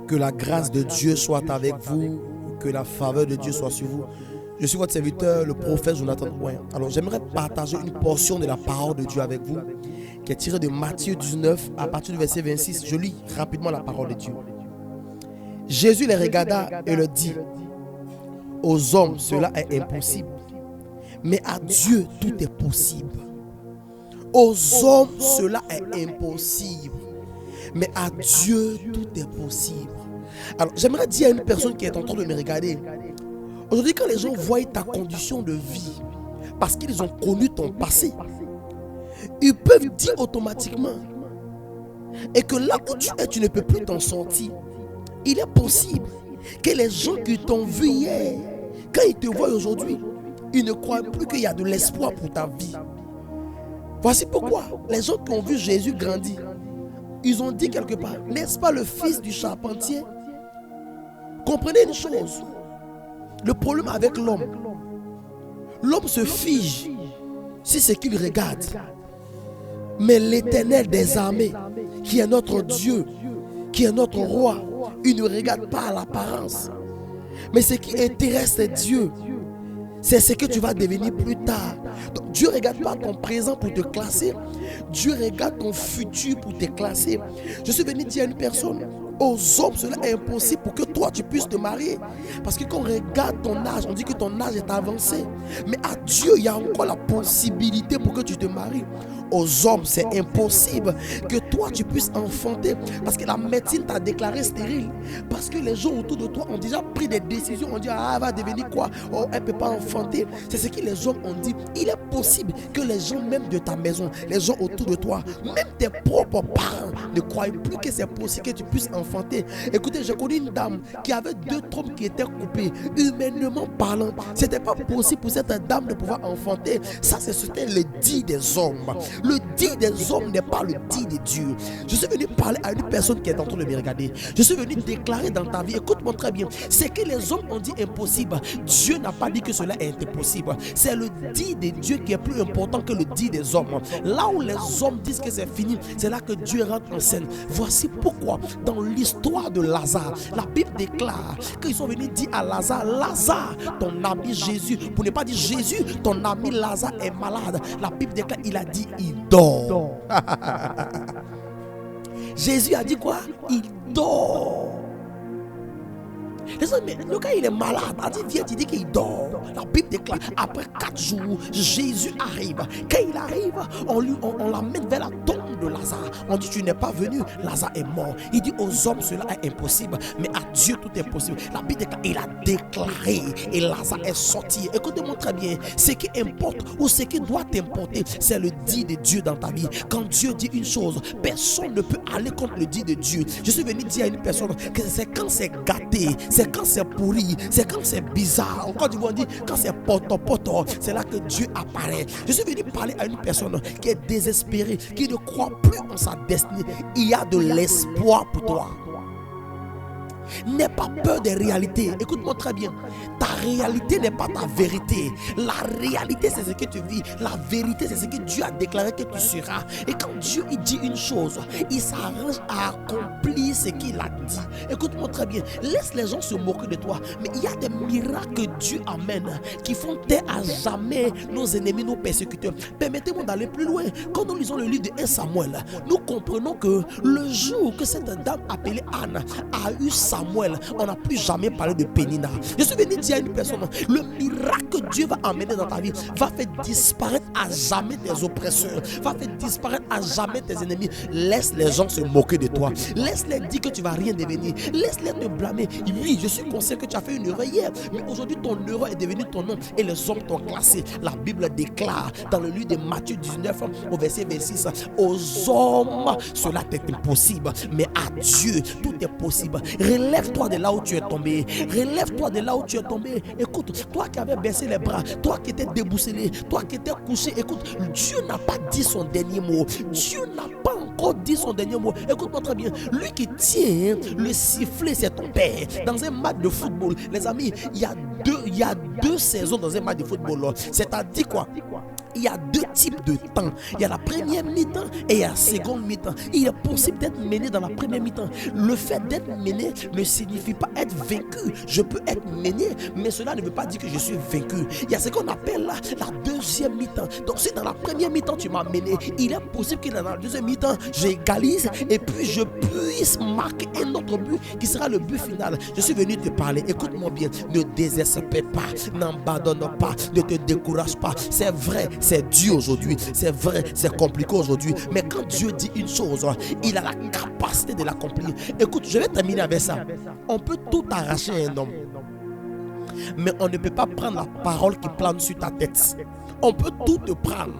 Que la grâce de Dieu soit avec vous, que la faveur de Dieu soit sur vous. Je suis votre serviteur, le prophète Jonathan Ouin. Alors j'aimerais partager une portion de la parole de Dieu avec vous, qui est tirée de Matthieu 19 à partir du verset 26. Je lis rapidement la parole de Dieu. Jésus les regarda et leur dit: aux hommes cela est impossible, mais à Dieu tout est possible. Aux hommes cela est impossible, mais à Dieu tout est possible. Alors j'aimerais dire à une personne qui est en train de me regarder, aujourd'hui quand les gens voient ta condition de vie, parce qu'ils ont connu ton passé, ils peuvent dire automatiquement, et que là où tu es, tu ne peux plus t'en sortir. Il est possible que les gens qui t'ont vu hier, quand ils te voient aujourd'hui, ils ne croient plus qu'il y a de l'espoir pour ta vie. Voici pourquoi les gens qui ont vu Jésus grandir, ils ont dit quelque part, n'est-ce pas le fils du charpentier? Comprenez une chose, le problème avec l'homme se fige si c'est qu'il regarde. Mais l'Éternel des armées, qui est notre Dieu, qui est notre roi, il ne regarde pas à l'apparence. Mais ce qui intéresse Dieu, c'est ce que tu vas devenir plus tard. Donc, Dieu ne regarde pas ton présent pour te classer. Dieu regarde ton futur pour te classer. Je suis venu dire à une personne, aux hommes cela est impossible pour que toi tu puisses te marier. Parce que quand on regarde ton âge, on dit que ton âge est avancé. Mais à Dieu, il y a encore la possibilité pour que tu te maries. Aux hommes, c'est impossible que toi tu puisses enfanter. Parce que la médecine t'a déclaré stérile. Parce que les gens autour de toi ont déjà pris des décisions. On dit, ah, elle va devenir quoi? Oh, elle ne peut pas enfanter. C'est ce que les hommes ont dit. Il est possible que les gens même de ta maison, les gens autour de toi, même tes propres parents ne croient plus que c'est possible que tu puisses enfanter. Écoutez, j'ai connu une dame qui avait 2 trompes qui étaient coupées. Humainement parlant, c'était pas possible pour cette dame de pouvoir enfanter. Ça, c'était le dit des hommes. Le dit des hommes n'est pas le dit de Dieu. Je suis venu parler à une personne qui est en train de me regarder. Je suis venu déclarer dans ta vie, écoute-moi très bien, c'est que les hommes ont dit impossible. Dieu n'a pas dit que cela est impossible. C'est le dit de Dieu qui est plus important que le dit des hommes. Là où les hommes disent que c'est fini, c'est là que Dieu rentre en scène. Voici pourquoi dans l'histoire de Lazare, la Bible déclare qu'ils sont venus dire à Lazare, Lazare, ton ami Jésus, pour ne pas dire Jésus, ton ami Lazare est malade. La Bible déclare, il a dit, il dort. Jésus a dit quoi? Il dort. Mais le gars il est malade. A dit, viens, tu dis qu'il dort. La Bible déclare, après 4 jours, Jésus arrive. Quand il arrive, on l'amène vers la tombe de Lazare. On dit, tu n'es pas venu, Lazare est mort. Il dit, aux hommes cela est impossible, mais à Dieu tout est possible. La Bible déclare, il a déclaré et Lazare est sorti. Écoutez-moi très bien, ce qui importe ou ce qui doit t'importer, c'est le dit de Dieu dans ta vie. Quand Dieu dit une chose, personne ne peut aller contre le dit de Dieu. Je suis venu dire à une personne que c'est quand c'est gâté, c'est quand c'est pourri, c'est quand c'est bizarre. Encore du on dit quand c'est poto, c'est là que Dieu apparaît. Je suis venu parler à une personne qui est désespérée, qui ne croit plus en sa destinée. Il y a de l'espoir pour toi. N'aie pas peur des réalités. Écoute-moi très bien. Ta réalité n'est pas ta vérité. La réalité, c'est ce que tu vis. La vérité, c'est ce que Dieu a déclaré que tu seras. Et quand Dieu il dit une chose, il s'arrange à accomplir ce qu'il a dit. Écoute-moi très bien. Laisse les gens se moquer de toi. Mais il y a des miracles que Dieu amène qui font taire à jamais nos ennemis, nos persécuteurs. Permettez-moi d'aller plus loin. Quand nous lisons le livre de 1 Samuel, nous comprenons que le jour que cette dame appelée Anne a eu Samuel, on n'a plus jamais parlé de Pénina. Je suis venu dire à une personne, le miracle que Dieu va amener dans ta vie va faire disparaître à jamais tes oppresseurs, va faire disparaître à jamais tes ennemis. Laisse les gens se moquer de toi. Laisse-les dire que tu ne vas rien devenir. Laisse-les te blâmer. Oui, je suis conscient que tu as fait une erreur hier, mais aujourd'hui ton erreur est devenue ton nom et les hommes t'ont classé. La Bible déclare dans le livre de Matthieu 19 au verset 26, aux hommes cela est impossible, mais à Dieu tout est possible. Relève-toi de là où tu es tombé. Relève-toi de là où tu es tombé. Écoute, toi qui avais baissé les bras, toi qui étais déboussolé, toi qui étais couché, écoute, Dieu n'a pas dit son dernier mot. Dieu n'a pas encore dit son dernier mot. Écoute-moi très bien. Lui qui tient le sifflet, c'est ton père. Dans un match de football, les amis, il y a deux saisons dans un match de football. C'est-à-dire quoi? il y a deux types de temps. Il y a la première mi-temps et il y a la seconde mi-temps. Il est possible d'être mené dans la première mi-temps. Le fait d'être mené ne signifie pas être vaincu. Je peux être mené, mais cela ne veut pas dire que je suis vaincu. Il y a ce qu'on appelle la deuxième mi-temps. Donc si dans la première mi-temps tu m'as mené, il est possible que dans la deuxième mi-temps j'égalise et puis je puisse marquer un autre but qui sera le but final. Je suis venu te parler, écoute-moi bien, ne désespère pas, n'abandonne pas, ne te décourage pas. C'est vrai, c'est dur aujourd'hui, c'est vrai, c'est compliqué aujourd'hui, mais quand Dieu dit une chose, il a la capacité de l'accomplir. Écoute, je vais terminer avec ça. On peut tout arracher à un homme, mais on ne peut pas prendre la parole qui plane sur ta tête. On peut tout te prendre.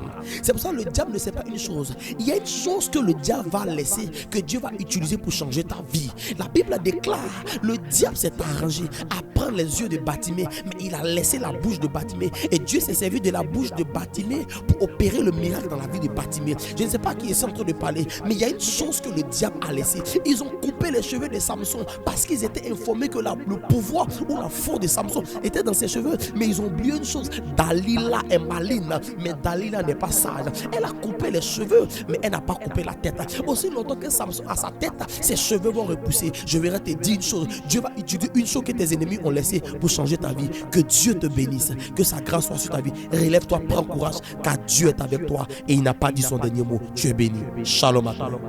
C'est pour ça que le diable ne sait pas une chose. Il y a une chose que le diable va laisser, que Dieu va utiliser pour changer ta vie. La Bible déclare, le diable s'est arrangé à prendre les yeux de Bartimée, mais il a laissé la bouche de Bartimée. Et Dieu s'est servi de la bouche de Bartimée pour opérer le miracle dans la vie de Bartimée. Je ne sais pas qui est en train de parler, mais il y a une chose que le diable a laissé. Ils ont coupé les cheveux de Samson parce qu'ils étaient informés que le pouvoir ou la force de Samson était dans ses cheveux. Mais ils ont oublié une chose, Dalila est maligne, mais Dalila n'est pas sage. Elle a coupé les cheveux, mais elle n'a pas coupé la tête. Aussi longtemps que Samson a sa tête, ses cheveux vont repousser. Je vais te dire une chose, Dieu va utiliser une chose que tes ennemis ont laissée pour changer ta vie. Que Dieu te bénisse, que sa grâce soit sur ta vie. Relève-toi, prends courage, car Dieu est avec toi et il n'a pas dit son dernier mot. Tu es béni. Shalom à toi.